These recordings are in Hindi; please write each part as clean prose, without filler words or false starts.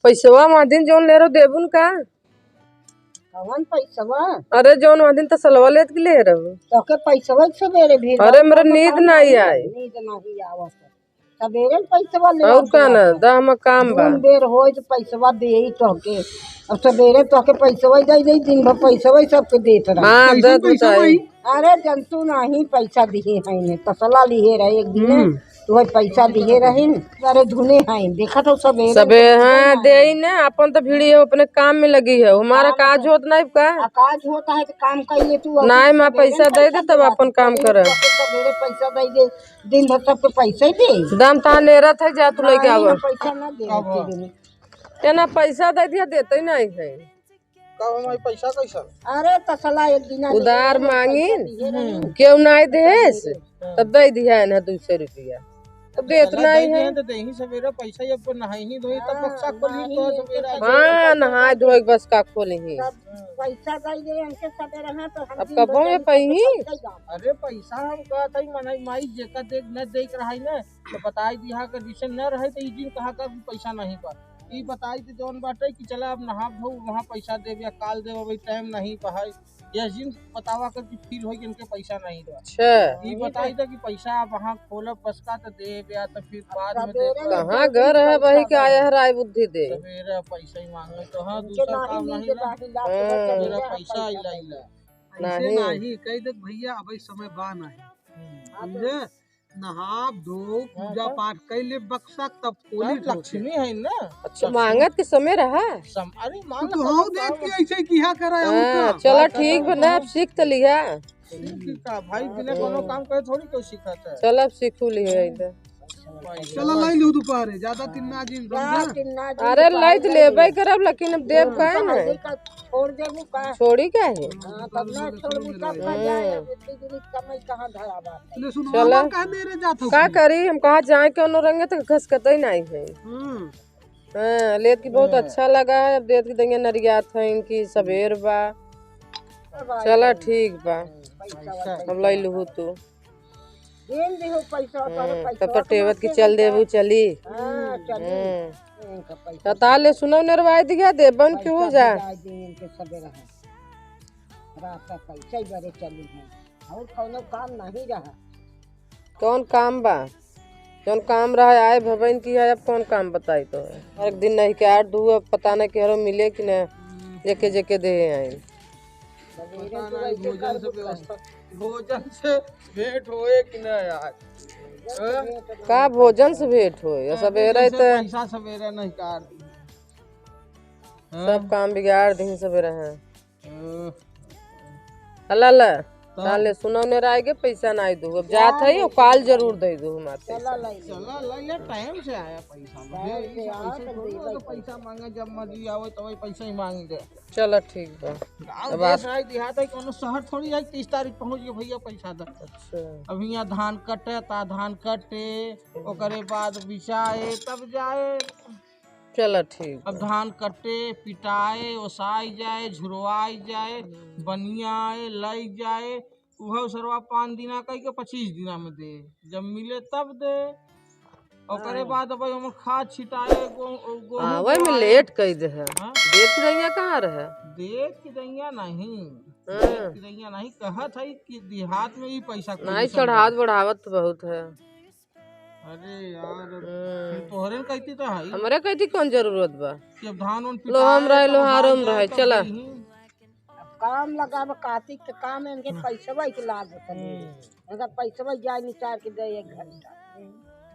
पैसवा मादिन जोन ले रहो देबुन का कौन पैसवा? अरे जोन मादिन तसलवा लेत के ले रहो तो के पैसवा सवेरे भी अरे मेरा नींद नहीं आई नींद नहीं आवत सवेरे पैसवा ले और का ना दा हम काम बा दिन बेर होय तो पैसवा दे ही तो के अब सवेरे तो के पैसवा दे दिन भर पैसवा सबके देत रहा। हां दे बताई अरे जंतु नहीं पैसा दिए है ने तसला लिए रहे एक दिन तो पैसा दिए रहे अरे धुने हैं देखा तो सवेरे सबे हाँ दे ही ना अपन तो भीड़ी है अपने काम में लगी है हमारा काज होत नहीं का काज होता है तो काम करिए तू नहीं माँ पैसा दे दे तब अपन काम करे सवेरे पैसा दे दिन भर सबके पैसा ही दे दाम ता नेरा था जा तू लेके आवा पैसा ना दे तेना पैसा दे दिया देते ही नहीं है पैसा कैसा? अरे तसला एक दिन उधार मांगी क्यों नहीं देस तब दे दिया है ना 200 रुपया तब देत नहीं है तो देही सवेरे पैसा ये पर नहाई नहीं धोई तब बक्सा खोली तो सवेरे हाँ नहा धोए बस का खोली ही पैसा दे हमके सवेरे है तो अब कबो में पही अरे पैसा हम कहत हई मनाई माई जेका देख न देख रहा है ना तो बताई दिहा कंडीशन न रहे तो ई दिन कहा का पैसा नहीं पर ई बताई तो जौन बाटे कि चला अब नहा धो वहाँ पैसा देव या काल देव अभी टाइम नहीं पहाई यह दिन बतावा कर कि फील होई कि इनके पैसा नहीं दो अच्छा ई बताई तो कि पैसा आप वहाँ खोलब बसका तो देव या तो फिर बाद में देव कहाँ घर है वही के आया है राय बुद्धि दे सवेरे पैसा ही मांगे तो हाँ दूसरा काम नहीं ना मेरा पैसा इला नहीं नहीं कह दे भैया अभी समय बा नहीं समझे नहा धो पूजा पाठ कैले बक्सा तब खोली लक्ष्मी है ना अच्छा मांगत के समय रहा अरे मांग तो हां देख के ऐसे किया करा हाँ, चलो ठीक बना अब सीख तो लिया का भाई बिना कोनो काम करे थोड़ी कोई सिखाता है चल अब सीखू लिया इधर चलो लाई लो दोपहर ज्यादा तिन्ना दिन अरे लाइट लेबे करब लेकिन अब देव का है ना छोड़ देबू का छोड़ी का है तब ना छोड़बू तब का जाए इतनी दूरी समय कहां धरा बात ले सुनो चलो का मेरे जात हो का करी हम कहा जाए कोनो रंगे तो घसकत ही नहीं है हाँ लेत की बहुत अच्छा लगा है अब देत की देंगे नरियात है इनकी सबेर बा चला ठीक बा अब लाई लू तू देन देहो पैसा तब तो टेवत की चल देबू चली हां चलिए तता ले सुनो नरवाई दिया देबन क्यों हो जा के सवेरे है रात का पैसा ही बड़े चली है और कोनो काम नहीं रहा कौन काम बा कौन काम रहा आए भवन की है अब कौन काम बताई तो एक दिन नहीं के आठ दू अब पता नहीं कि हरो मिले कि न जेके जेके दे आई भोजन से भेंट होए कि ना यार का भोजन से भेंट हो सवेरे तो पैसा सवेरे नहीं काट सब काम बिगाड़ दी सवेरे हैं अल्लाह ताले सुनो ने राय पैसा नहीं दू अब जात है और काल जरूर दे दू हमारे चला ले टाइम से आया पैसा तो पैसा मांगे जब मर्जी आवे तो वही पैसा ही मांग दे चलो ठीक बा अब आज देहात है कोनो शहर थोड़ी है 30 तारीख पहुंच गए भैया पैसा दे अच्छा अभी यहाँ धान कटे ता धान कटे ओकरे बाद बिछाए तब जाए चलो ठीक अब धान कटे पिटाए ओसाई जाए झुरवाई जाए बनियाए लाई जाए वह सरवा 5 दिना कह के 25 दिना में दे जब मिले तब दे ओकरे बाद अब हम खाद छिटाए वही में लेट कह दे है देख रहिया कहाँ रहे देख की दैया नहीं कहत है कि देहात में ही पैसा नहीं चढ़ावत बढ़ावत बहुत है अरे यार तोहरे कहती तो है हमरे कहती कौन जरूरत बा कि धान उन लोहम रहे लोहारों रहे चला काम लगाव कार्तिक के काम है इनके पैसा के लाभ अगर पैसा जाए निचार के दे 1 घंटा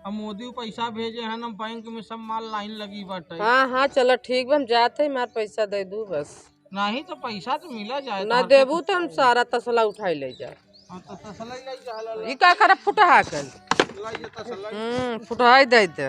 हम मोदी पैसा भेजे हैं हम बैंक में सब माल लाइन लगी बाटे हाँ हाँ चलो ठीक बा हम जाते हैं मार पैसा दे दू बस नहीं तो पैसा तो मिला जाए ना देबू तो हम सारा तसला उठाई ले जाए तो तसला ही जा ये का करे फुटहा कर फुटहाई दे दे